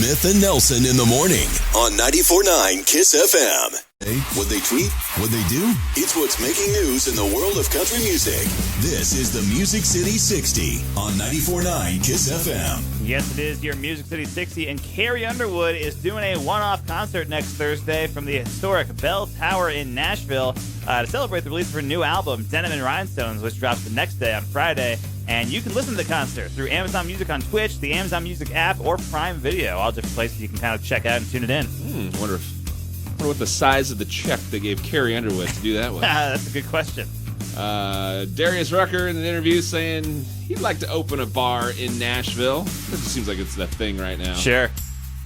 Smith and Nelson in the morning on 94.9 KYSS FM. What they tweet, what they do, it's what's making news in the world of country music. This is the Music City 60 on 94.9 KYSS FM. Yes, it is your Music City 60, and Carrie Underwood is doing a one-off concert next Thursday from the historic Bell Tower in Nashville to celebrate the release of her new album, Denim and Rhinestones, which drops the next day on Friday. And you can listen to the concert through Amazon Music on Twitch, the Amazon Music app, or Prime Video, all different places you can kind of check out and tune it in. I wonder what the size of the check they gave Carrie Underwood to do that with. That's a good question. Darius Rucker in an interview saying he'd like to open a bar in Nashville. It just seems like it's the thing right now. Sure.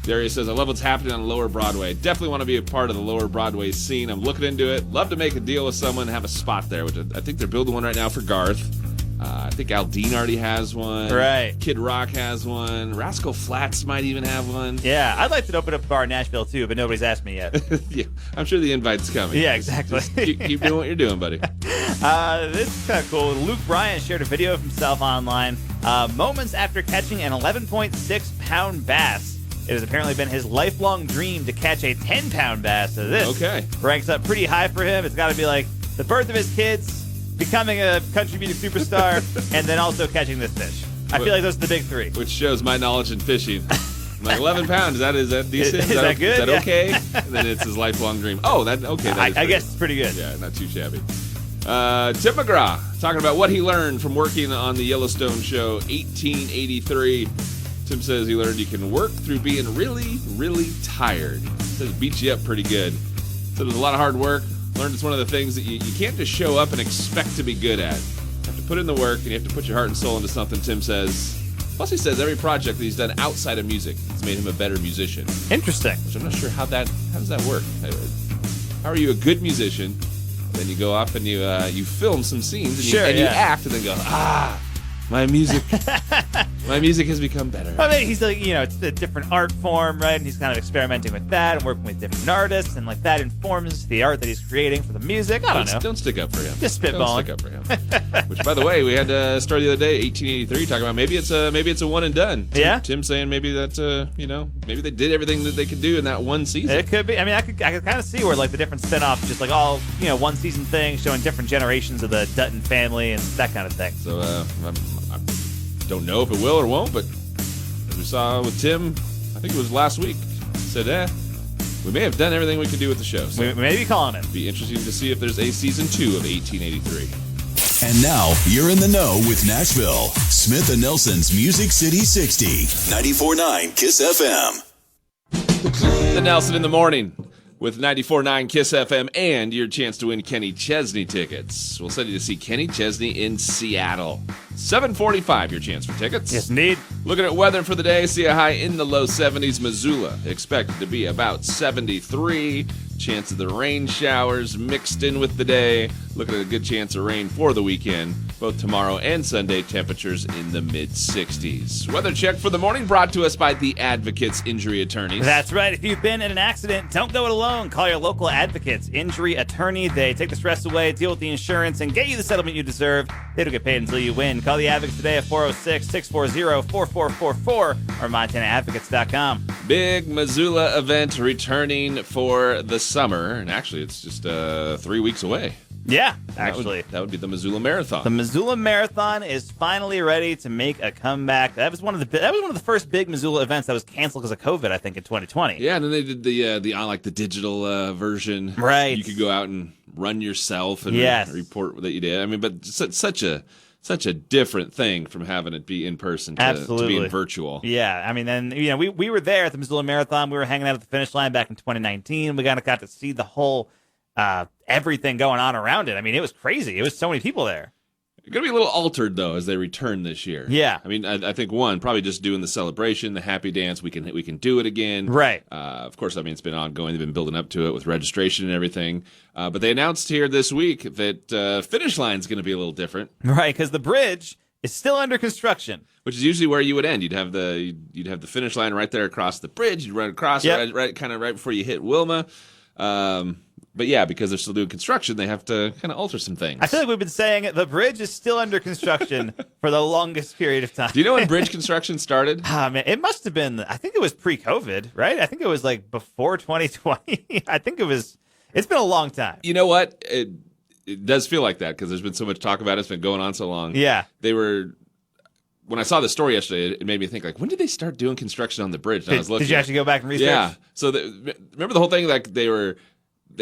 Darius says, I love what's happening on Lower Broadway. Definitely want to be a part of the Lower Broadway scene. I'm looking into it. Love to make a deal with someone and have a spot there, which I think they're building one right now for Garth. I think Aldine already has one. Right. Kid Rock has one. Rascal Flatts might even have one. Yeah, I'd like to open up a bar in Nashville, too, but nobody's asked me yet. Yeah, I'm sure the invite's coming. Yeah, exactly. Just keep doing what you're doing, buddy. This is kind of cool. Luke Bryan shared a video of himself online moments after catching an 11.6-pound bass. It has apparently been his lifelong dream to catch a 10-pound bass. So this ranks up pretty high for him. It's got to be like the birth of his kids, becoming a country music superstar, and then also catching this fish. I feel like those are the big three. Which shows my knowledge in fishing. I'm like, 11 pounds, is that decent? Is that good? Is that okay? And then it's his lifelong dream. Oh, okay. I guess it's pretty good. Yeah, not too shabby. Tim McGraw, talking about what he learned from working on the Yellowstone show 1883. Tim says he learned you can work through being really, really tired. Says it beats you up pretty good. So it was a lot of hard work. Learned it's one of the things that you can't just show up and expect to be good at. You have to put in the work, and you have to put your heart and soul into something, Tim says. Plus, he says every project that he's done outside of music has made him a better musician. Interesting. Which I'm not sure how does that work? How are you a good musician? Then you go off and you film some scenes, and you act, and then go, my music has become better. I mean, he's like, it's a different art form, right? And he's kind of experimenting with that and working with different artists, and like that informs the art that he's creating for the music. I don't know. Don't stick up for him. Just spitballing. Don't stick up for him. Which, by the way, we had a story the other day, 1883, talking about maybe it's a one and done. Yeah. Tim saying maybe that maybe they did everything that they could do in that one season. It could be. I mean, I could kind of see where like the different spinoffs, just like all one season things, showing different generations of the Dutton family and that kind of thing. So I don't know if it will or won't, but as we saw with Tim, I think it was last week, said, we may have done everything we could do with the show. So we may be calling it. It'd be interesting to see if there's a season 2 of 1883. And now you're in the know with Nashville. Smith and Nelson's Music City 60, 94.9 KYSS FM. The Nelson in the morning with 94.9 KYSS FM and your chance to win Kenny Chesney tickets. We'll send you to see Kenny Chesney in Seattle. 7:45, your chance for tickets. Yes, indeed. Looking at weather for the day, see a high in the low 70s. Missoula expected to be about 73. Chance of the rain showers mixed in with the day. Looking at a good chance of rain for the weekend. Both tomorrow and Sunday, temperatures in the mid-60s. Weather check for the morning brought to us by the Advocates Injury Attorneys. That's right. If you've been in an accident, don't go it alone. Call your local Advocates Injury Attorney. They take the stress away, deal with the insurance, and get you the settlement you deserve. They don't get paid until you win. Call the Advocates today at 406-640-4444 or MontanaAdvocates.com. Big Missoula event returning for the summer. And actually, it's just 3 weeks away. Yeah, actually. That would be the Missoula Marathon. The Missoula Marathon is finally ready to make a comeback. That was one of the first big Missoula events that was canceled because of COVID, I think, in 2020. Yeah, and then they did the digital version. Right. You could go out and run yourself and report that you did. I mean, but such a different thing from having it be in person to being virtual. Yeah, I mean, then we were there at the Missoula Marathon. We were hanging out at the finish line back in 2019. We kind of got to see the whole everything going on around it. I mean, it was crazy. It was so many people there. It's going to be a little altered, though, as they return this year. Yeah. I mean, I think, probably just doing the celebration, the happy dance, we can do it again. Right. Of course, I mean, it's been ongoing. They've been building up to it with registration and everything. But they announced here this week that finish line's going to be a little different. Right, because the bridge is still under construction. Which is usually where you would end. You'd have the finish line right there across the bridge. You'd run across right before you hit Wilma. But yeah, because they're still doing construction, they have to kind of alter some things. I feel like we've been saying the bridge is still under construction for the longest period of time. Do you know when bridge construction started? Man, it must have been, I think it was pre-COVID, right? I think it was like before 2020. I think it's been a long time. You know what? It does feel like that because there's been so much talk about it. It's been going on so long. Yeah. When I saw the story yesterday, it made me think, like, when did they start doing construction on the bridge? And I was looking. Did you actually go back and research? Yeah. So remember the whole thing? Like they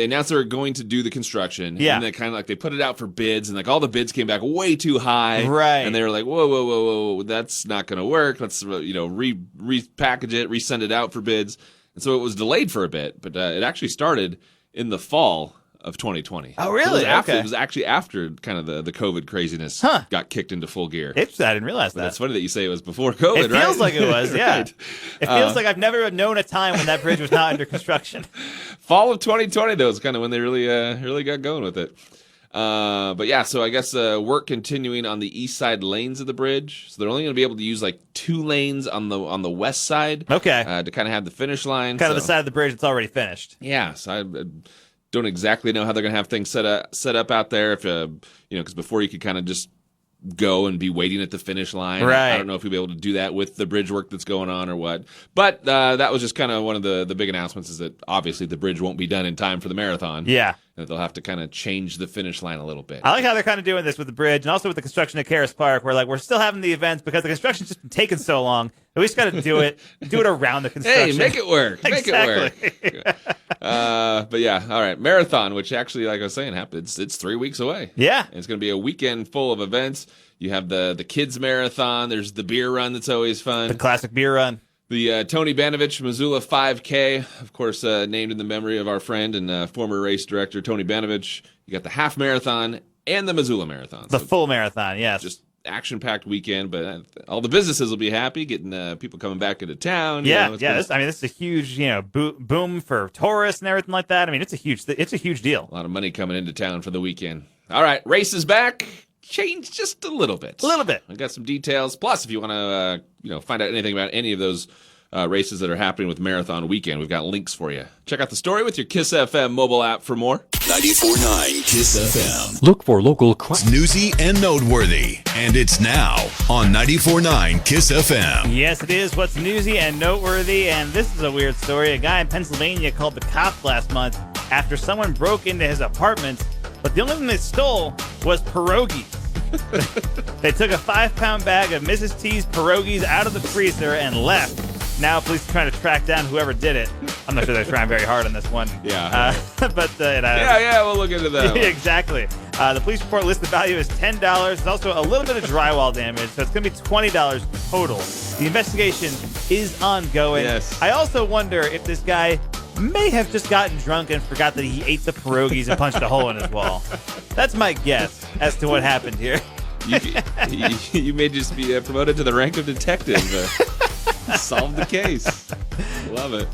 announced they were going to do the construction. Yeah. And then kind of like they put it out for bids, and like all the bids came back way too high. Right. And they were like, whoa, that's not going to work. Let's repackage it, resend it out for bids. And so it was delayed for a bit, but it actually started in the fall of 2020. Oh, really? It was actually after kind of the COVID craziness got kicked into full gear. I didn't realize that. It's funny that you say it was before COVID, It right? feels like it was, yeah. Right. It feels like I've never known a time when that bridge was not under construction. Fall of 2020, though, is kind of when they really got going with it. But yeah, so I guess work continuing on the east side lanes of the bridge. So they're only going to be able to use like 2 lanes on the west side. Okay. To kind of have the finish line. Kind of the side of the bridge that's already finished. Yeah, so I don't exactly know how they're going to have things set up out there. If because before you could kind of just go and be waiting at the finish line. Right. I don't know if you'll be able to do that with the bridge work that's going on or what. But that was just kind of one of the big announcements is that obviously the bridge won't be done in time for the marathon. Yeah. And they'll have to kind of change the finish line a little bit. I like how they're kind of doing this with the bridge and also with the construction at KYSS Park where we're still having the events because the construction's just been taking so long. We just got to do it around the construction. Hey, make it work. Make Exactly. it work. But yeah, all right. Marathon, which actually, like I was saying, happens. It's 3 weeks away. Yeah. And it's going to be a weekend full of events. You have the kids marathon. There's the beer run that's always fun. The classic beer run. The Tony Banovich Missoula 5K, of course, named in the memory of our friend and former race director Tony Banovich. You got the half marathon and the Missoula marathon. The full marathon, yes. Just action-packed weekend, but all the businesses will be happy getting people coming back into town. Yeah, this is a huge, boom for tourists and everything like that. I mean, it's a huge deal. A lot of money coming into town for the weekend. All right, race is back. Changed just a little bit. A little bit. I got some details. Plus, if you want to, find out anything about any of those races that are happening with Marathon Weekend, we've got links for you. Check out the story with your KISS FM mobile app for more. 94.9 KISS FM. Look for local It's newsy and noteworthy. And it's now on 94.9 KISS FM. Yes, it is what's newsy and noteworthy. And this is a weird story. A guy in Pennsylvania called the cops last month after someone broke into his apartment, but the only thing they stole was pierogies. They took a 5-pound bag of Mrs. T's pierogies out of the freezer and left. Now police are trying to track down whoever did it. I'm not sure they're trying very hard on this one. Yeah. We'll look into that. Exactly. The police report lists the value as $10. There's also a little bit of drywall damage, so it's going to be $20 total. The investigation is ongoing. Yes. I also wonder if this guy may have just gotten drunk and forgot that he ate the pierogies and punched a hole in his wall. That's my guess as to what happened here. You may just be promoted to the rank of detective. Solve the case. Love it.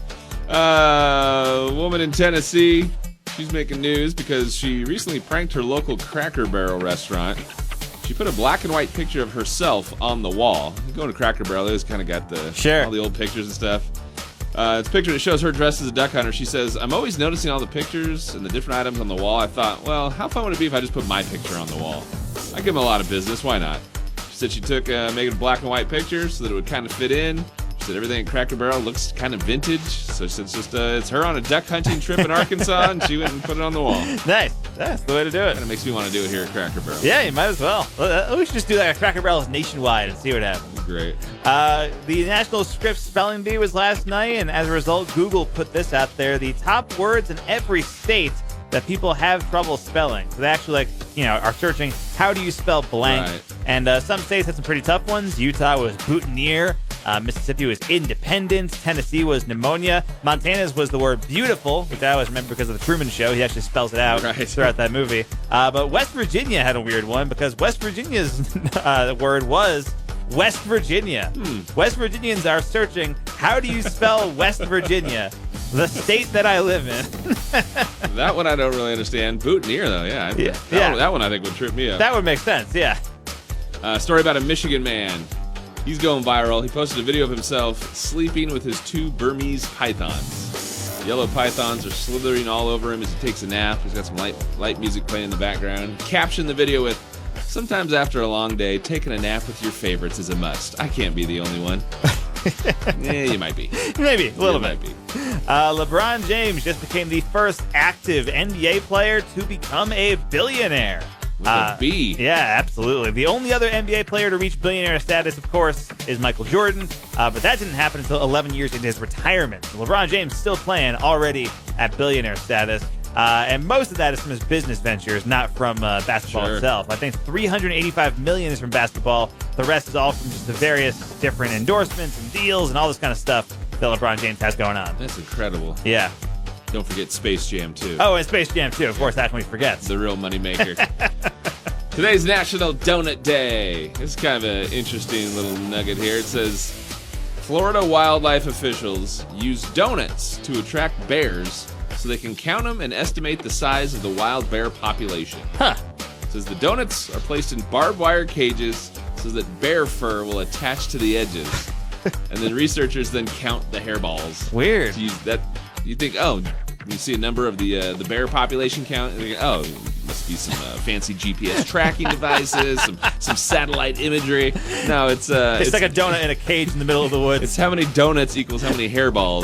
A woman in Tennessee, she's making news because she recently pranked her local Cracker Barrel restaurant. She put a black and white picture of herself on the wall. Going to Cracker Barrel, they just kind of got all the old pictures and stuff. It's a picture that shows her dressed as a duck hunter. She says, I'm always noticing all the pictures and the different items on the wall. I thought, well, how fun would it be if I just put my picture on the wall? I give them a lot of business. Why not? She said she took making a black and white picture so that it would kind of fit in. She said everything at Cracker Barrel looks kind of vintage. So she said it's her on a duck hunting trip in Arkansas, and she went and put it on the wall. Nice. That's the way to do it. Kind of makes me want to do it here at Cracker Barrel. Yeah, you might as well. We should just do that at Cracker Barrel's nationwide and see what happens. Great. The National Scripps Spelling Bee was last night, and as a result, Google put this out there: the top words in every state that people have trouble spelling. So they actually, are searching, how do you spell blank? Right. And some states had some pretty tough ones. Utah was boutonniere. Mississippi was independent. Tennessee was pneumonia. Montana's was the word beautiful, which I always remember because of the Truman Show. He actually spells it out throughout that movie. But West Virginia had a weird one because West Virginia's word was West Virginia. West Virginians are searching, how do you spell West Virginia? The state that I live in. That one I don't really understand. Boutonniere, though, yeah. That one I think would trip me up. That would make sense, yeah. Story about a Michigan man. He's going viral. He posted a video of himself sleeping with his 2 Burmese pythons. Yellow pythons are slithering all over him as he takes a nap. He's got some light music playing in the background. Caption the video with, "Sometimes after a long day, taking a nap with your favorites is a must. I can't be the only one." Yeah, you might be. Maybe, a little bit. Might be. LeBron James just became the first active NBA player to become a billionaire. With a B. Yeah, absolutely. The only other NBA player to reach billionaire status, of course, is Michael Jordan, but that didn't happen until 11 years into his retirement. LeBron James still playing, already at billionaire status, and most of that is from his business ventures, not from basketball itself. I think $385 million is from basketball. The rest is all from just the various different endorsements and deals and all this kind of stuff that LeBron James has going on. That's incredible. Yeah. Don't forget Space Jam, too. Oh, and Space Jam, too. Of course, how can we forget? The real moneymaker. Today's National Donut Day. This is kind of an interesting little nugget here. It says, Florida wildlife officials use donuts to attract bears so they can count them and estimate the size of the wild bear population. Huh. It says the donuts are placed in barbed wire cages so that bear fur will attach to the edges. And then researchers then count the hairballs. Weird. So you think, oh, you see a number of the bear population count, and you go, oh, must be some fancy GPS tracking devices, some satellite imagery. No, it's like a donut in a cage in the middle of the woods. It's how many donuts equals how many hairballs,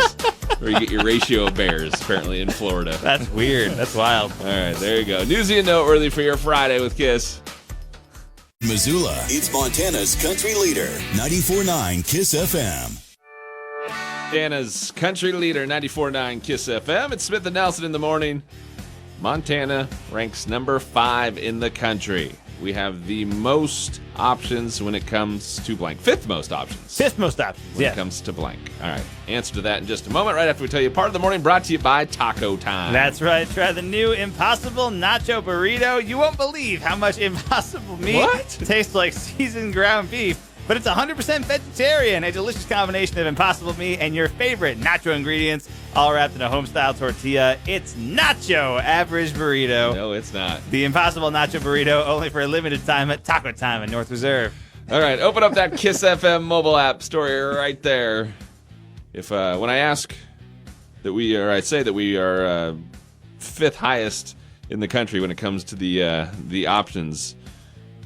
where you get your ratio of bears, apparently, in Florida. That's weird. That's wild. All right, there you go. Newsy and noteworthy for your Friday with KISS. Missoula, it's Montana's country leader, 94.9 KISS FM. Montana's country leader, 94.9 KISS FM. It's Smith and Nelson in the morning. Montana ranks number 5 in the country. We have the most options when it comes to blank. Fifth most options. Fifth most options, when it comes to blank. All right. Answer to that in just a moment, right after we tell you part of the morning brought to you by Taco Time. That's right. Try the new Impossible Nacho Burrito. You won't believe how much Impossible meat tastes like seasoned ground beef. But it's 100% vegetarian. A delicious combination of Impossible meat and your favorite nacho ingredients, all wrapped in a home-style tortilla. It's Nacho Average Burrito. No, it's not. The Impossible Nacho Burrito, only for a limited time at Taco Time in North Reserve. All right, open up that KISS FM mobile app story right there. If when I ask that I say that we are fifth highest in the country when it comes to the options,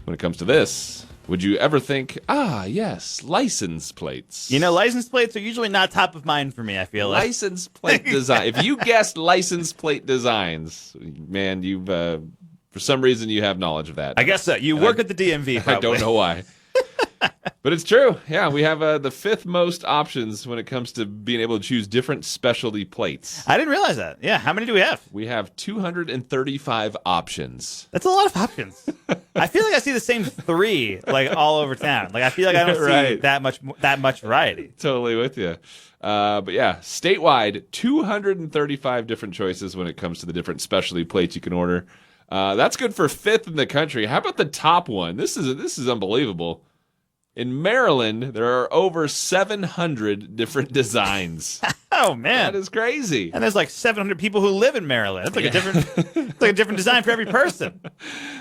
when it comes to this. Would you ever think, yes, license plates? You know, license plates are usually not top of mind for me, I feel like. License plate design. If you guessed license plate designs, man, you've, for some reason, you have knowledge of that. I guess so. You work at the DMV, probably. I don't know why. But it's true. Yeah, we have the fifth most options when it comes to being able to choose different specialty plates. I didn't realize that. Yeah, how many do we have? We have 235 options. That's a lot of options. I feel like I see the same 3 like all over town. Like I feel like I don't see that much variety. Totally with you. But yeah, statewide, 235 different choices when it comes to the different specialty plates you can order. That's good for fifth in the country. How about the top one? This is unbelievable. In Maryland, there are over 700 different designs. Oh man, that is crazy! And there's like 700 people who live in Maryland. That's like a different design for every person.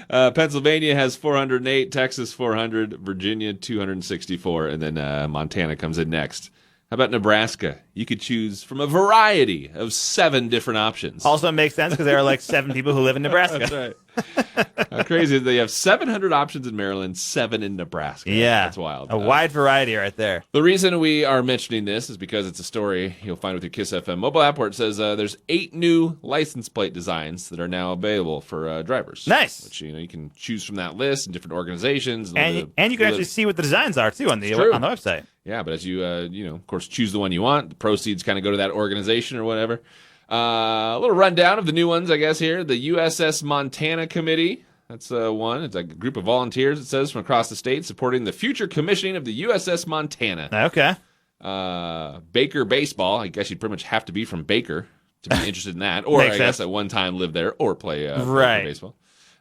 Pennsylvania has 408, Texas 400, Virginia 264, and then Montana comes in next. How about Nebraska? You could choose from a variety of 7 different options. Also makes sense because there are like 7 people who live in Nebraska. That's right. How crazy is it? They have 700 options in Maryland, 7 in Nebraska. Yeah. That's wild. A wide variety right there. The reason we are mentioning this is because it's a story you'll find with your KISS FM mobile app where it says there's 8 new license plate designs that are now available for drivers. Nice. Which you can choose from that list and different organizations. And you can actually see what the designs are too on the website. Yeah, but as you of course, choose the one you want, the proceeds kind of go to that organization or whatever. A little rundown of the new ones, I guess, here. The USS Montana Committee. That's one. It's a group of volunteers, it says, from across the state supporting the future commissioning of the USS Montana. Okay. Baker Baseball. I guess you'd pretty much have to be from Baker to be interested in that. Or I guess at one time live there or play Baker Baseball.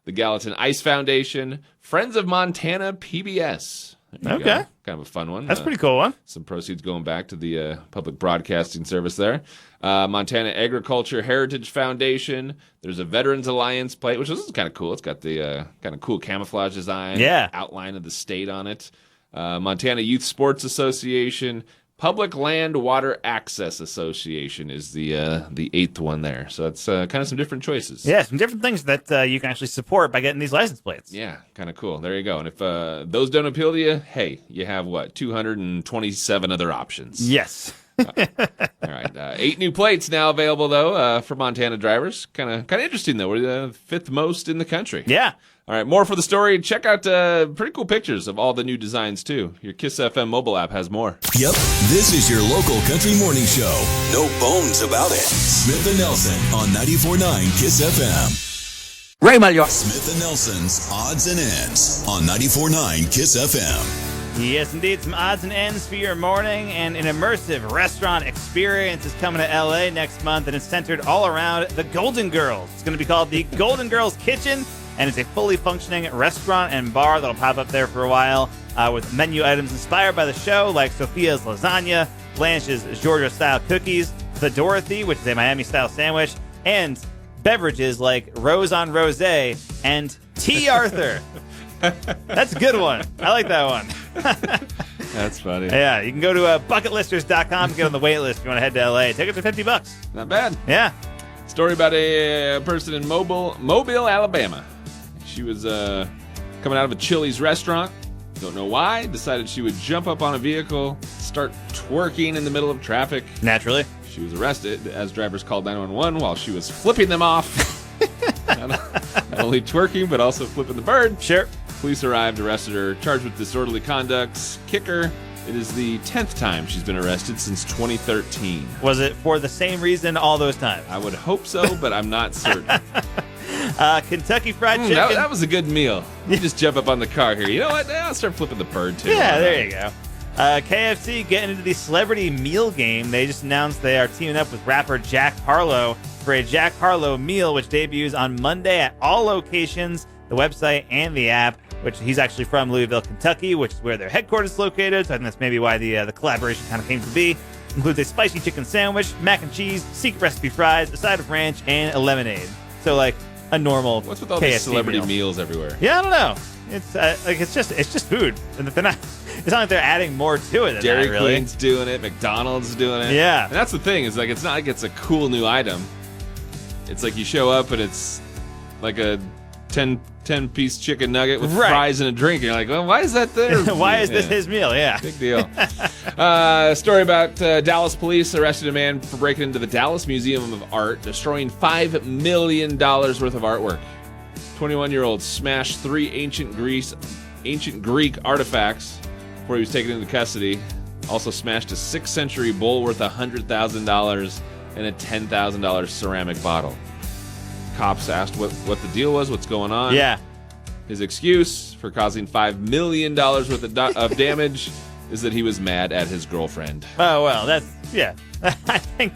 The Gallatin Ice Foundation. Friends of Montana PBS. Okay. Kind of a fun one. That's a pretty cool one. Some proceeds going back to the public broadcasting service there. Montana Agriculture Heritage Foundation. There's a Veterans Alliance plate, which is kind of cool. It's got the kind of cool camouflage design. Yeah. Outline of the state on it. Montana Youth Sports Association. Public Land Water Access Association is the 8th one there. So that's kind of some different choices. Yeah, some different things that you can actually support by getting these license plates. Yeah, kind of cool. There you go. And if those don't appeal to you, hey, you have 227 other options. Yes. All right. 8 new plates now available, though, for Montana drivers. Kind of interesting, though. We're the 5th most in the country. Yeah. All right, more for the story. Check out pretty cool pictures of all the new designs, too. Your KISS FM mobile app has more. Yep, this is your local country morning show. No bones about it. Smith and Nelson on 94.9 KISS FM. Ray Malio. Smith and Nelson's Odds and Ends on 94.9 KISS FM. Yes, indeed. Some odds and ends for your morning, and an immersive restaurant experience is coming to LA next month, and it's centered all around the Golden Girls. It's going to be called the Golden Girls Kitchen, and it's a fully functioning restaurant and bar that'll pop up there for a while with menu items inspired by the show, like Sophia's lasagna, Blanche's Georgia-style cookies, the Dorothy, which is a Miami-style sandwich, and beverages like Rose on Rosé and Tea Arthur. That's a good one. I like that one. That's funny. Yeah, you can go to bucketlisters.com and get on the wait list if you want to head to LA. Tickets are $50. Not bad. Yeah. Story about a person in Mobile, Alabama. She was coming out of a Chili's restaurant. Don't know why. Decided she would jump up on a vehicle, start twerking in the middle of traffic. Naturally. She was arrested as drivers called 911 while she was flipping them off. not only twerking, but also flipping the bird. Sure. Police arrived, arrested her, charged with disorderly conduct. Kicker, it is the 10th time she's been arrested since 2013. Was it for the same reason all those times? I would hope so, but I'm not certain. Kentucky Fried Chicken. That was a good meal. You just jump up on the car here. You know what? I'll start flipping the bird, too. Yeah, there you go. KFC getting into the celebrity meal game. They just announced they are teaming up with rapper Jack Harlow for a Jack Harlow meal, which debuts on Monday at all locations, the website and the app, which he's actually from Louisville, Kentucky, which is where their headquarters is located. So I think that's maybe why the collaboration kind of came to be. Includes a spicy chicken sandwich, mac and cheese, secret recipe fries, a side of ranch, and a lemonade. So like a normal What's with all KFC these celebrity meal. meals everywhere? Yeah, I don't know. It's it's just food, and they're not. It's not like they're adding more to it. Than Dairy that, really. Queen's doing it. McDonald's doing it. Yeah. And that's the thing. Is like it's not like it's a cool new item. It's like you show up and it's like a 10-piece chicken nugget with fries and a drink. And you're like, well, why is that there? Why is this his meal? Yeah. Big deal. Story about Dallas police arrested a man for breaking into the Dallas Museum of Art, destroying $5 million worth of artwork. 21-year-old smashed 3 ancient Greek artifacts before he was taken into custody. Also smashed a 6th century bowl worth $100,000 and a $10,000 ceramic bottle. Cops asked what the deal was, what's going on. Yeah. His excuse for causing $5 million worth of damage is that he was mad at his girlfriend. Oh, well, that's, yeah. I think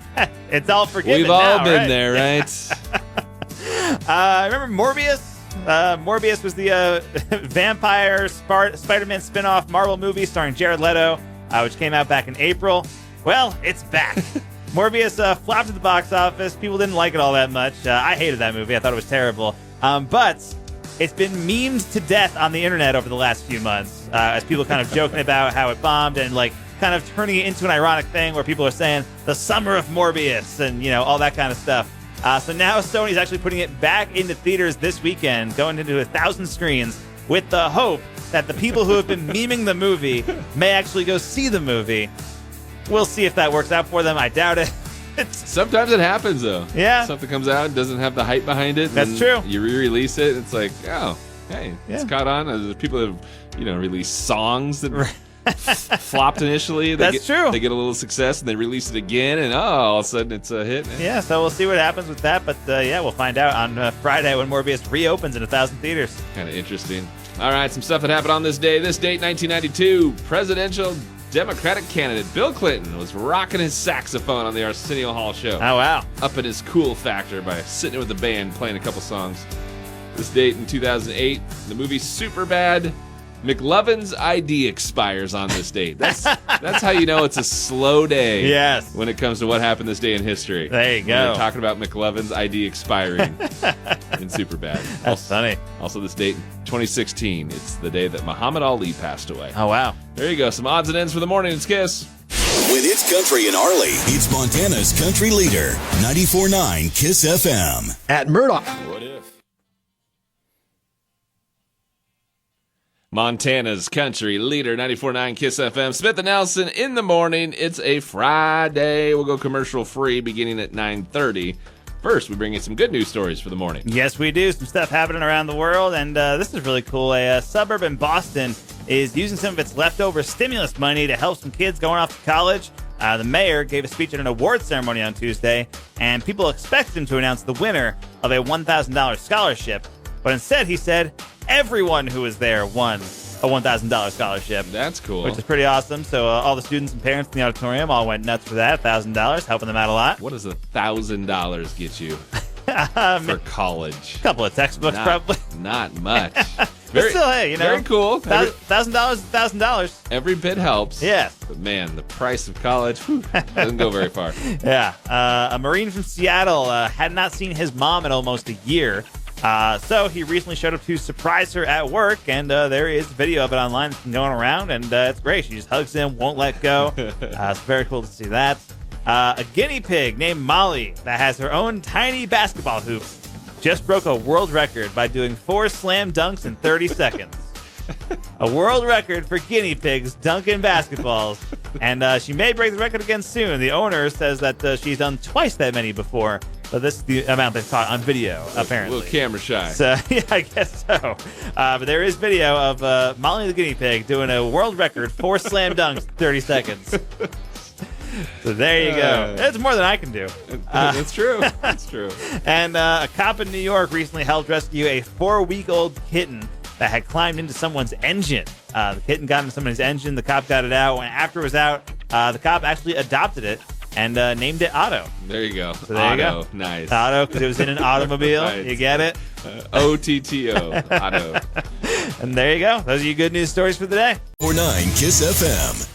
it's all forgiven. We've all been right? there, right? Remember Morbius? Morbius was the vampire Spider-Man spin-off Marvel movie starring Jared Leto, which came out back in April. Well, it's back. Morbius flopped at the box office. People didn't like it all that much. I hated that movie. I thought it was terrible. But it's been memed to death on the internet over the last few months as people kind of joking about how it bombed and like kind of turning it into an ironic thing where people are saying the summer of Morbius and, all that kind of stuff. So now Sony's actually putting it back into theaters this weekend, going into 1,000 screens with the hope that the people who have been memeing the movie may actually go see the movie. We'll see if that works out for them. I doubt it. Sometimes it happens, though. Yeah. Something comes out and doesn't have the hype behind it. That's true. You re-release it. It's like, oh, hey, it's caught on. There's people that have, released songs that flopped initially. That's true. They get a little success and they release it again, and all of a sudden it's a hit. Yeah, so we'll see what happens with that. But we'll find out on Friday when Morbius reopens in 1,000 theaters. Kind of interesting. All right, some stuff that happened on this day. This date, 1992, presidential Democratic candidate Bill Clinton was rocking his saxophone on the Arsenio Hall show. Oh, wow. Upping his cool factor by sitting with the band playing a couple songs. This date in 2008, the movie Superbad, McLovin's ID expires on this date. That's how you know it's a slow day. Yes. When it comes to what happened this day in history. There you go. We're talking about McLovin's ID expiring in Superbad. That's funny. Also this date, 2016. It's the day that Muhammad Ali passed away. Oh, wow. There you go. Some odds and ends for the morning. It's KISS. When it's country in Arley, it's Montana's country leader, 94.9 KISS FM. At Murdoch. What if? Montana's country leader, 94.9 KISS FM. Smith and Nelson in the morning. It's a Friday. We'll go commercial free beginning at 9:30. First, we bring you some good news stories for the morning. Yes, we do. Some stuff happening around the world, and this is really cool. A suburb in Boston is using some of its leftover stimulus money to help some kids going off to college. The mayor gave a speech at an awards ceremony on Tuesday, and people expected him to announce the winner of a $1,000 scholarship. But instead, he said everyone who was there won a $1,000 scholarship. That's cool. Which is pretty awesome. So all the students and parents in the auditorium all went nuts for that. $1,000, helping them out a lot. What does $1,000 get you for college? A couple of textbooks, probably. Not much. But still, hey, very cool. $1,000 is $1,000. Every bit helps. Yes. But man, the price of college doesn't go very far. Yeah. A Marine from Seattle had not seen his mom in almost a year. So he recently showed up to surprise her at work, and there is video of it online going around, and it's great. She just hugs him, won't let go. It's very cool to see that. A guinea pig named Molly that has her own tiny basketball hoops just broke a world record by doing 4 slam dunks in 30 seconds. A world record for guinea pigs dunking basketballs. And she may break the record again soon. The owner says that she's done twice that many before. But this is the amount they've caught on video, apparently. A little camera shy. So, yeah, I guess so. But there is video of Molly the guinea pig doing a world record 4 slam dunks in 30 seconds. So there you go. That's more than I can do. That's true. That's true. And a cop in New York recently helped rescue a 4-week-old kitten that had climbed into someone's engine. The kitten got into someone's engine. The cop got it out. And after it was out, the cop actually adopted it and named it Otto. There you go. So there Otto. you go. Nice. Otto, because it was in an automobile. Nice. You get it? OTTO. Otto. And there you go. Those are your good news stories for the day. 94.9 KISS FM.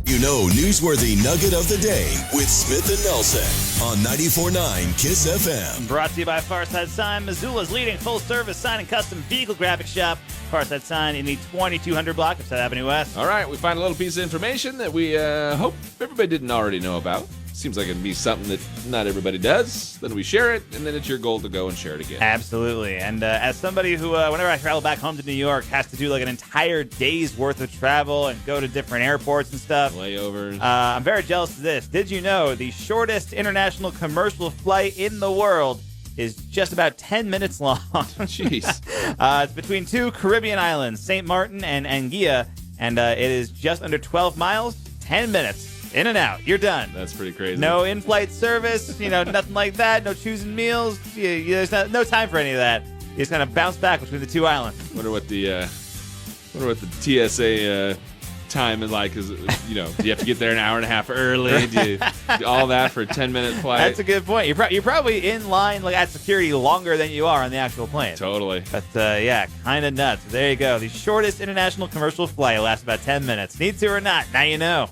You know, newsworthy nugget of the day with Smith and Nelson on 94.9 KISS FM. Brought to you by Farside Sign, Missoula's leading full-service sign and custom vehicle graphic shop. Farside Sign in the 2200 block of South Avenue West. All right, we find a little piece of information that we hope everybody didn't already know about. Seems like it'd be something that not everybody does. Then we share it, and then it's your goal to go and share it again. Absolutely. And as somebody who, whenever I travel back home to New York, has to do like an entire day's worth of travel and go to different airports and stuff. Layovers. I'm very jealous of this. Did you know the shortest international commercial flight in the world is just about 10 minutes long? Jeez. It's between 2 Caribbean islands, St. Martin and Anguilla, and it is just under 12 miles, 10 minutes. In and out. You're done. That's pretty crazy. No in-flight service, nothing like that. No choosing meals. There's no time for any of that. You just kind of bounce back between the 2 islands. Wonder what the TSA time is like. Is do you have to get there an hour and a half early? Do you do all that for a 10-minute flight? That's a good point. You're probably in line like at security longer than you are on the actual plane. Totally. But yeah, kind of nuts. There you go. The shortest international commercial flight lasts about 10 minutes. Need to or not? Now you know.